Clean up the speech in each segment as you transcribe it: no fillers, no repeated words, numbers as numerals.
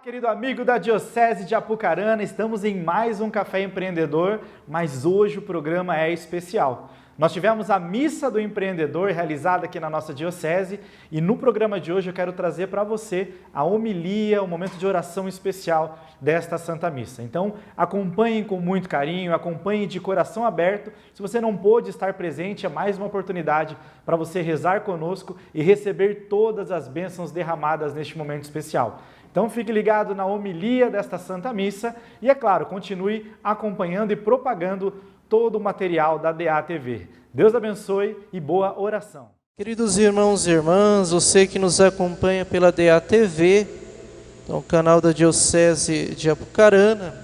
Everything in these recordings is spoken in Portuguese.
Querido amigo da Diocese de Apucarana, estamos em mais um Café Empreendedor, mas hoje o programa é especial. Nós tivemos a Missa do Empreendedor realizada aqui na nossa Diocese e no programa de hoje eu quero trazer para você a homilia, um momento de oração especial desta Santa Missa. Então acompanhem com muito carinho, acompanhem de coração aberto. Se você não pôde estar presente, é mais uma oportunidade para você rezar conosco e receber todas as bênçãos derramadas neste momento especial. Então fique ligado na homilia desta Santa Missa e, é claro, continue acompanhando e propagando todo o material da DATV. Deus abençoe e boa oração. Queridos irmãos e irmãs, você que nos acompanha pela DATV, então, o canal da Diocese de Apucarana,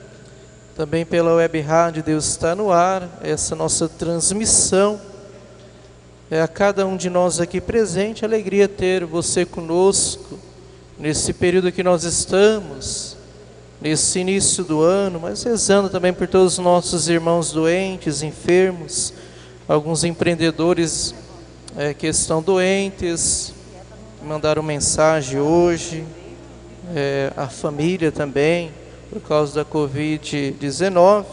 também pela Web Rádio Deus está no ar, essa nossa transmissão. É a cada um de nós aqui presente, alegria ter você conosco, nesse período que nós estamos, nesse início do ano, mas rezando também por todos os nossos irmãos doentes, enfermos, alguns empreendedores que estão doentes, mandaram mensagem hoje, a família também, por causa da Covid-19,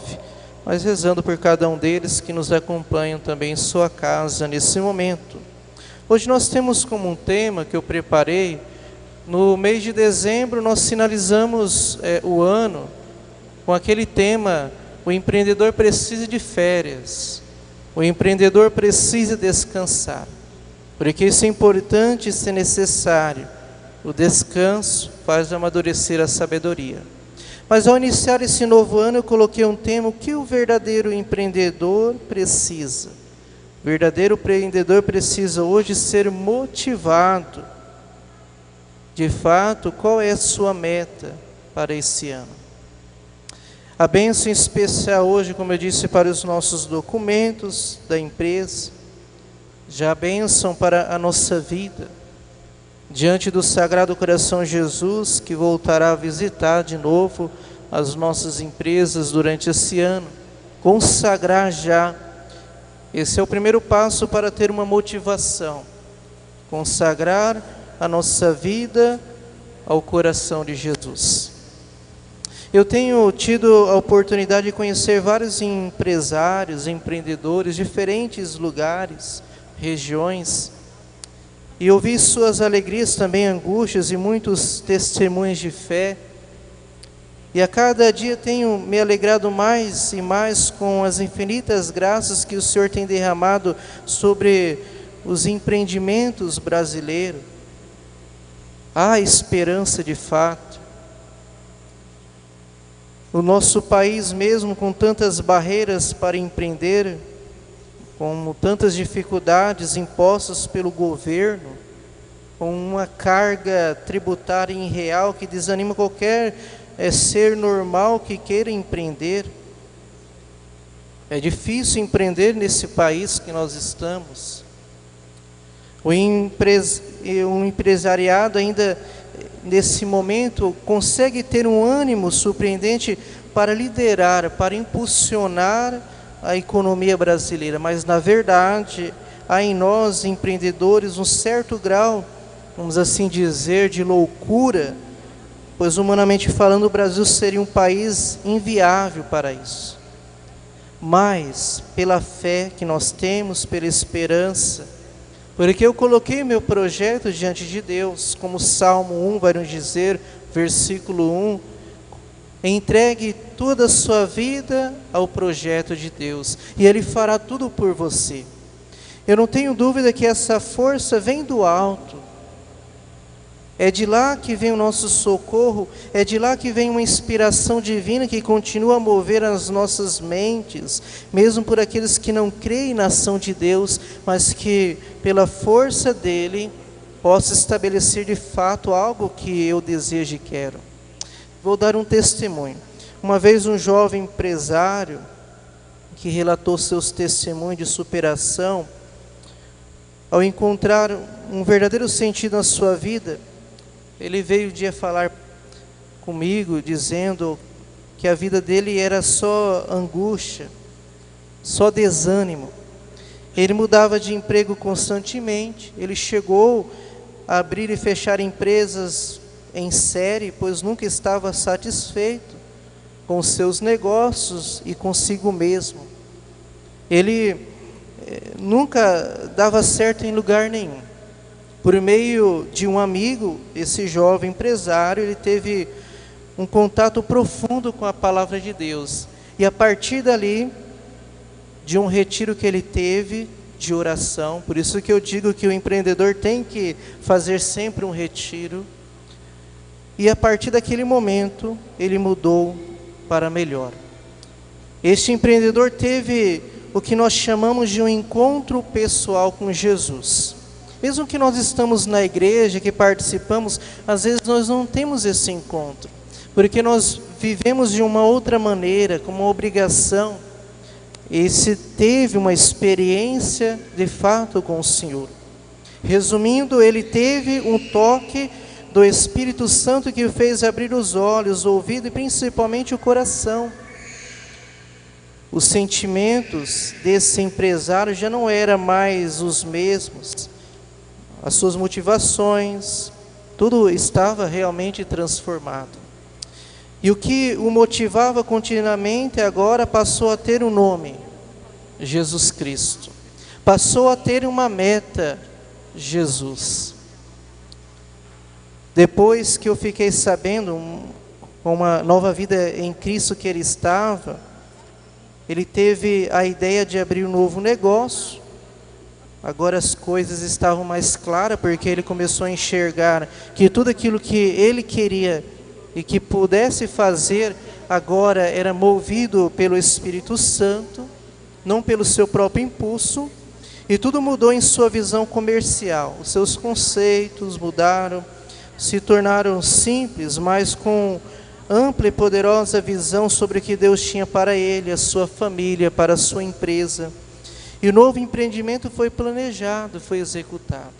mas rezando por cada um deles que nos acompanham também em sua casa nesse momento. Hoje nós temos como um tema que eu preparei. No mês de dezembro nós finalizamos o ano com aquele tema: o empreendedor precisa de férias, o empreendedor precisa descansar, porque isso é importante, isso é necessário. O descanso faz amadurecer a sabedoria. Mas ao iniciar esse novo ano eu coloquei um tema: o que o verdadeiro empreendedor precisa? O verdadeiro empreendedor precisa hoje ser motivado. De fato, qual é a sua meta para esse ano? A bênção especial hoje, como eu disse, para os nossos documentos da empresa, já a bênção para a nossa vida, diante do Sagrado Coração de Jesus, que voltará a visitar de novo as nossas empresas durante esse ano, consagrar já. Esse é o primeiro passo para ter uma motivação, consagrar a nossa vida ao coração de Jesus. Eu tenho tido a oportunidade de conhecer vários empresários, empreendedores, diferentes lugares, regiões, e ouvi suas alegrias, também angústias e muitos testemunhos de fé. E a cada dia tenho me alegrado mais e mais com as infinitas graças que o Senhor tem derramado sobre os empreendimentos brasileiros. Há esperança de fato. O nosso país, mesmo com tantas barreiras para empreender, com tantas dificuldades impostas pelo governo, com uma carga tributária irreal que desanima qualquer ser normal que queira empreender. É difícil empreender nesse país que nós estamos. O empresariado ainda nesse momento consegue ter um ânimo surpreendente para liderar, para impulsionar a economia brasileira, mas na verdade há em nós empreendedores um certo grau, vamos assim dizer, de loucura, pois humanamente falando o Brasil seria um país inviável para isso. Mas pela fé que nós temos, pela esperança, porque eu coloquei meu projeto diante de Deus, como Salmo 1 vai nos dizer, versículo 1, entregue toda a sua vida ao projeto de Deus, e Ele fará tudo por você. Eu não tenho dúvida que essa força vem do alto, é de lá que vem o nosso socorro, é de lá que vem uma inspiração divina que continua a mover as nossas mentes, mesmo por aqueles que não creem na ação de Deus, mas que pela força dele possa estabelecer de fato algo que eu desejo e quero. Vou dar um testemunho. Uma vez um jovem empresário que relatou seus testemunhos de superação, ao encontrar um verdadeiro sentido na sua vida, ele veio um dia falar comigo, dizendo que a vida dele era só angústia, só desânimo. Ele mudava de emprego constantemente, ele chegou a abrir e fechar empresas em série, pois nunca estava satisfeito com os seus negócios e consigo mesmo. Ele nunca dava certo em lugar nenhum. Por meio de um amigo, esse jovem empresário, ele teve um contato profundo com a palavra de Deus. E a partir dali, de um retiro que ele teve de oração, por isso que eu digo que o empreendedor tem que fazer sempre um retiro. E a partir daquele momento, ele mudou para melhor. Este empreendedor teve o que nós chamamos de um encontro pessoal com Jesus. Mesmo que nós estamos na igreja, que participamos, às vezes nós não temos esse encontro, porque nós vivemos de uma outra maneira, como uma obrigação. Esse teve uma experiência de fato com o Senhor. Resumindo, ele teve um toque do Espírito Santo que o fez abrir os olhos, o ouvido e principalmente o coração. Os sentimentos desse empresário já não eram mais os mesmos. As suas motivações, tudo estava realmente transformado. E o que o motivava continuamente agora passou a ter um nome: Jesus Cristo. Passou a ter uma meta: Jesus. Depois que eu fiquei sabendo com uma nova vida em Cristo que ele estava, ele teve a ideia de abrir um novo negócio. Agora as coisas estavam mais claras, porque ele começou a enxergar que tudo aquilo que ele queria e que pudesse fazer agora era movido pelo Espírito Santo, não pelo seu próprio impulso, e tudo mudou em sua visão comercial. Os seus conceitos mudaram, se tornaram simples, mas com ampla e poderosa visão sobre o que Deus tinha para ele, a sua família, para a sua empresa. E o novo empreendimento foi planejado, foi executado,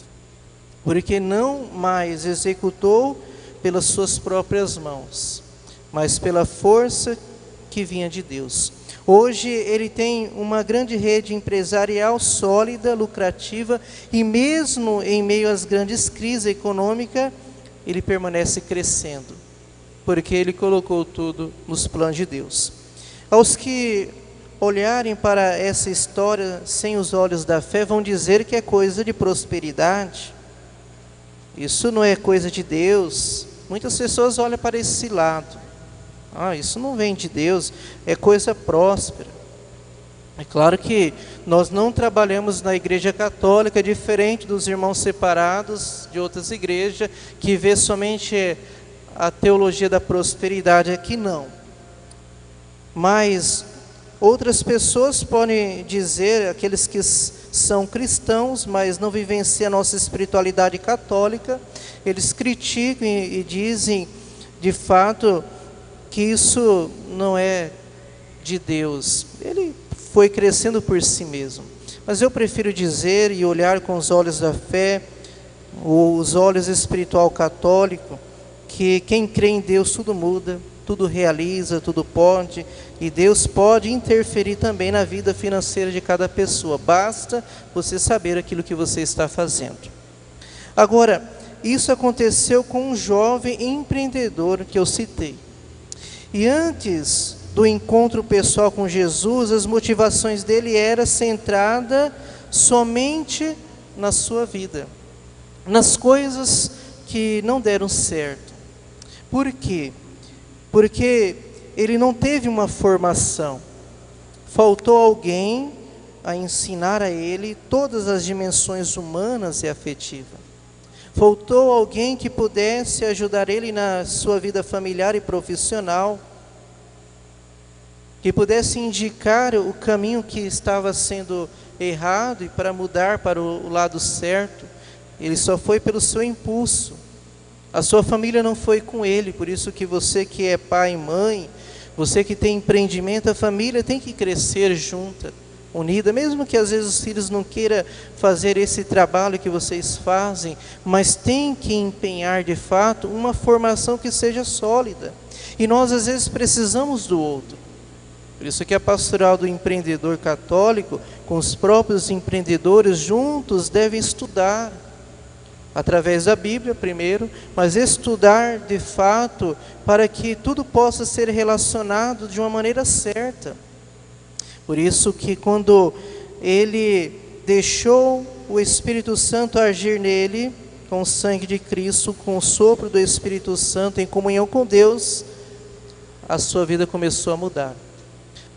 porque não mais executou pelas suas próprias mãos, mas pela força que vinha de Deus. Hoje ele tem uma grande rede empresarial sólida, lucrativa, e mesmo em meio às grandes crises econômicas, ele permanece crescendo, porque ele colocou tudo nos planos de Deus. Aos que olharem para essa história sem os olhos da fé, vão dizer que é coisa de prosperidade. Isso não é coisa de Deus. Muitas pessoas olham para esse lado. Isso não vem de Deus, é coisa próspera. É claro que nós não trabalhamos na igreja católica, diferente dos irmãos separados de outras igrejas, que vê somente a teologia da prosperidade. Aqui não. Mas outras pessoas podem dizer, aqueles que são cristãos, mas não vivenciam a nossa espiritualidade católica, eles criticam e dizem, de fato, que isso não é de Deus. Ele foi crescendo por si mesmo. Mas eu prefiro dizer e olhar com os olhos da fé, os olhos espiritual católico, que quem crê em Deus tudo muda, tudo realiza, tudo pode, e Deus pode interferir também na vida financeira de cada pessoa. Basta você saber aquilo que você está fazendo. Agora, isso aconteceu com um jovem empreendedor que eu citei. E antes do encontro pessoal com Jesus, as motivações dele eram centradas somente na sua vida, nas coisas que não deram certo. Por quê? Porque ele não teve uma formação. Faltou alguém a ensinar a ele todas as dimensões humanas e afetivas. Faltou alguém que pudesse ajudar ele na sua vida familiar e profissional, que pudesse indicar o caminho que estava sendo errado e para mudar para o lado certo. Ele só foi pelo seu impulso. A sua família não foi com ele, por isso que você que é pai e mãe, você que tem empreendimento, a família tem que crescer junta, unida, mesmo que às vezes os filhos não queiram fazer esse trabalho que vocês fazem, mas tem que empenhar de fato uma formação que seja sólida. E nós às vezes precisamos do outro. Por isso que a pastoral do empreendedor católico, com os próprios empreendedores juntos, devem estudar através da Bíblia primeiro, mas estudar de fato para que tudo possa ser relacionado de uma maneira certa. Por isso que quando ele deixou o Espírito Santo agir nele, com o sangue de Cristo, com o sopro do Espírito Santo, em comunhão com Deus, a sua vida começou a mudar.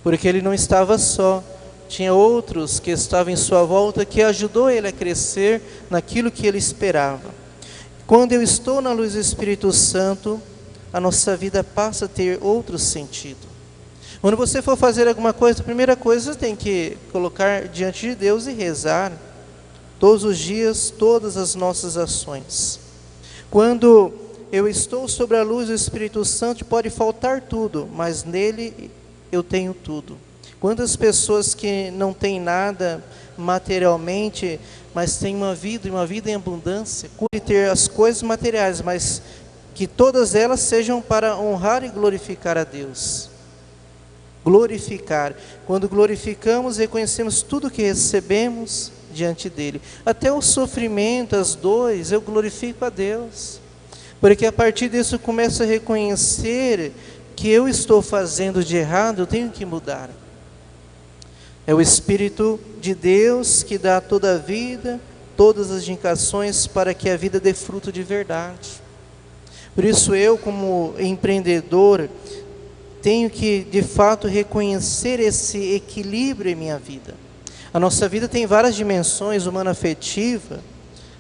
Porque ele não estava só, tinha outros que estavam em sua volta, que ajudou ele a crescer naquilo que ele esperava. Quando eu estou na luz do Espírito Santo, a nossa vida passa a ter outro sentido. Quando você for fazer alguma coisa, a primeira coisa você tem que colocar diante de Deus e rezar. Todos os dias, todas as nossas ações. Quando eu estou sobre a luz do Espírito Santo, pode faltar tudo, mas nele eu tenho tudo. Quantas pessoas que não têm nada materialmente, mas têm uma vida em abundância, cuide ter as coisas materiais, mas que todas elas sejam para honrar e glorificar a Deus. Glorificar. Quando glorificamos, reconhecemos tudo que recebemos diante dele. Até o sofrimento, as dores, eu glorifico a Deus. Porque a partir disso eu começo a reconhecer que eu estou fazendo de errado, eu tenho que mudar. É o Espírito de Deus que dá toda a vida, todas as indicações para que a vida dê fruto de verdade. Por isso eu, como empreendedor, tenho que de fato reconhecer esse equilíbrio em minha vida. A nossa vida tem várias dimensões, humana afetiva,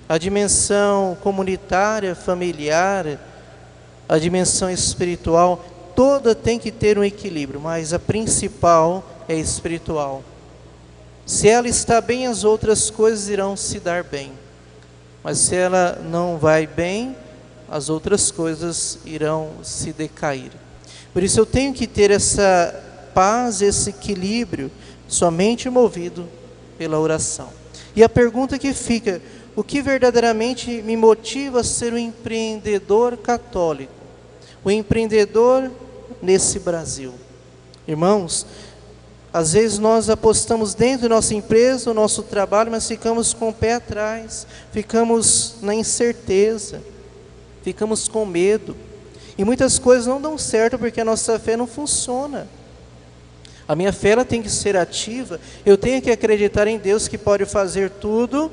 a dimensão comunitária, familiar, a dimensão espiritual, toda tem que ter um equilíbrio, mas a principal é espiritual. Se ela está bem, as outras coisas irão se dar bem. Mas se ela não vai bem, as outras coisas irão se decair. Por isso eu tenho que ter essa paz, esse equilíbrio, somente movido pela oração. E a pergunta que fica: o que verdadeiramente me motiva a ser um empreendedor católico? O empreendedor nesse Brasil. Irmãos, às vezes nós apostamos dentro da nossa empresa, do nosso trabalho, mas ficamos com o pé atrás, ficamos na incerteza, ficamos com medo. E muitas coisas não dão certo porque a nossa fé não funciona. A minha fé ela tem que ser ativa, eu tenho que acreditar em Deus que pode fazer tudo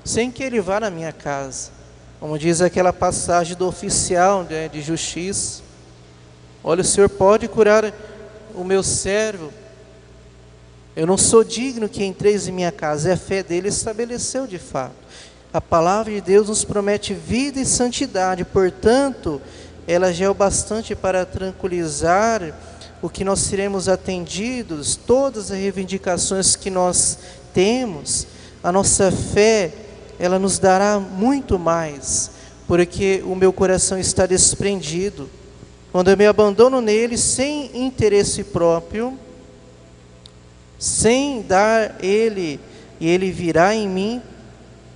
sem que Ele vá na minha casa. Como diz aquela passagem do oficial de justiça: olha, o Senhor pode curar o meu servo, eu não sou digno que entreis em minha casa. E a fé dele estabeleceu de fato. A palavra de Deus nos promete vida e santidade, portanto, ela já é o bastante para tranquilizar o que nós seremos atendidos, todas as reivindicações que nós temos. A nossa fé, ela nos dará muito mais, porque o meu coração está desprendido. Quando eu me abandono nele, sem interesse próprio, sem dar ele, e ele virá em mim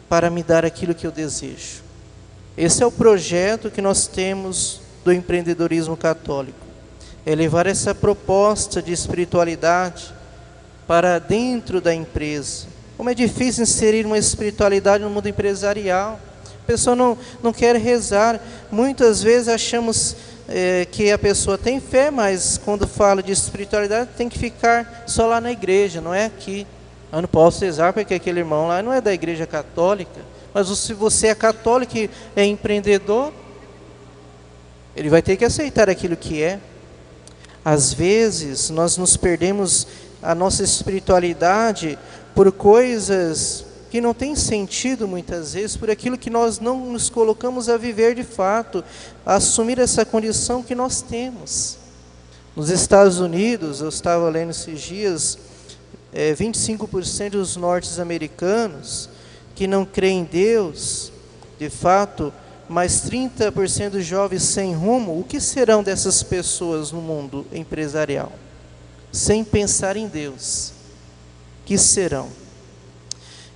para me dar aquilo que eu desejo. Esse é o projeto que nós temos do empreendedorismo católico. É levar essa proposta de espiritualidade para dentro da empresa. Como é difícil inserir uma espiritualidade no mundo empresarial. A pessoa não quer rezar. Muitas vezes achamos que a pessoa tem fé, mas quando fala de espiritualidade tem que ficar só lá na igreja, não é aqui. Eu não posso rezar porque aquele irmão lá não é da igreja católica. Mas se você é católico e é empreendedor, ele vai ter que aceitar aquilo que é. Às vezes nós nos perdemos a nossa espiritualidade por coisas que não têm sentido muitas vezes, por aquilo que nós não nos colocamos a viver de fato, a assumir essa condição que nós temos. Nos Estados Unidos, eu estava lendo esses dias, 25% dos norte-americanos que não creem em Deus, de fato, mas 30% dos jovens sem rumo. O que serão dessas pessoas no mundo empresarial? Sem pensar em Deus, que serão?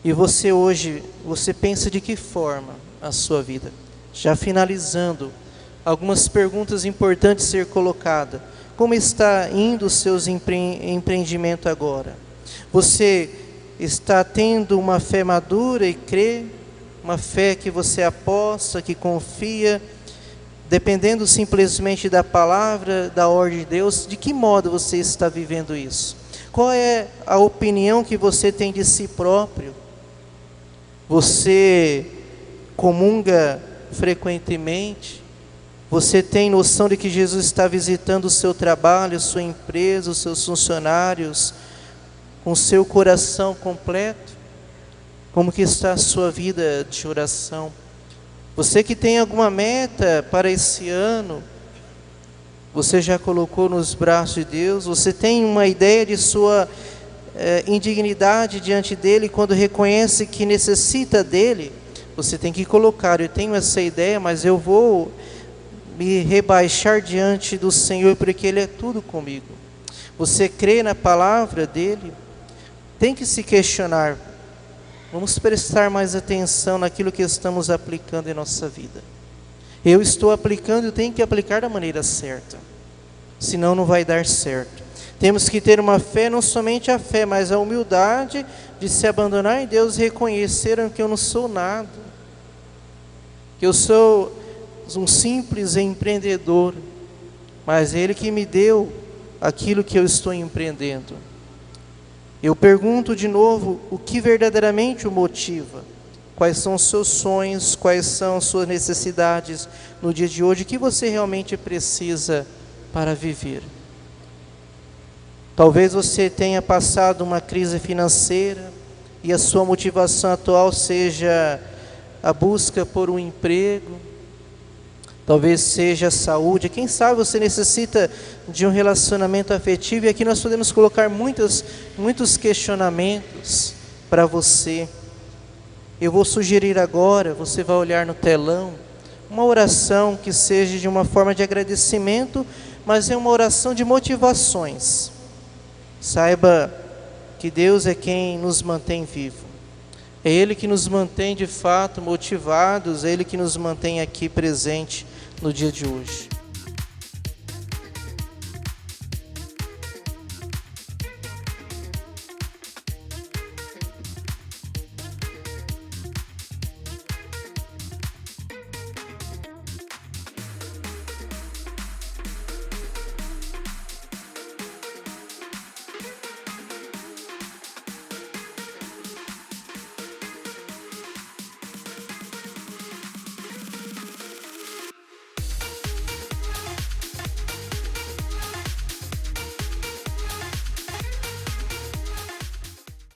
E você hoje, você pensa de que forma a sua vida? Já finalizando, algumas perguntas importantes ser colocadas. Como está indo os seus empreendimentos agora? Você está tendo uma fé madura e crê uma fé que você aposta, que confia, dependendo simplesmente da palavra, da ordem de Deus? De que modo você está vivendo isso? Qual é a opinião que você tem de si próprio? Você comunga frequentemente? Você tem noção de que Jesus está visitando o seu trabalho, sua empresa, os seus funcionários, com o seu coração completo? Como que está a sua vida de oração? Você que tem alguma meta para esse ano, você já colocou nos braços de Deus? Você tem uma ideia de sua indignidade diante dEle quando reconhece que necessita dEle? Você tem que colocar: eu tenho essa ideia, mas eu vou me rebaixar diante do Senhor, porque Ele é tudo comigo. Você crê na palavra dEle? Tem que se questionar. Vamos prestar mais atenção naquilo que estamos aplicando em nossa vida. Eu estou aplicando, eu tenho que aplicar da maneira certa, senão não vai dar certo. Temos que ter uma fé, não somente a fé, mas a humildade de se abandonar em Deus e reconhecer que eu não sou nada, que eu sou um simples empreendedor, mas Ele que me deu aquilo que eu estou empreendendo. Eu pergunto de novo, o que verdadeiramente o motiva? Quais são os seus sonhos, quais são as suas necessidades no dia de hoje? O que você realmente precisa para viver? Talvez você tenha passado uma crise financeira e a sua motivação atual seja a busca por um emprego, talvez seja a saúde. Quem sabe você necessita de um relacionamento afetivo, e aqui nós podemos colocar muitos questionamentos para você. Eu vou sugerir agora, você vai olhar no telão, uma oração que seja de uma forma de agradecimento, mas é uma oração de motivações. Saiba que Deus é quem nos mantém vivo. É Ele que nos mantém de fato motivados, é Ele que nos mantém aqui presente no dia de hoje.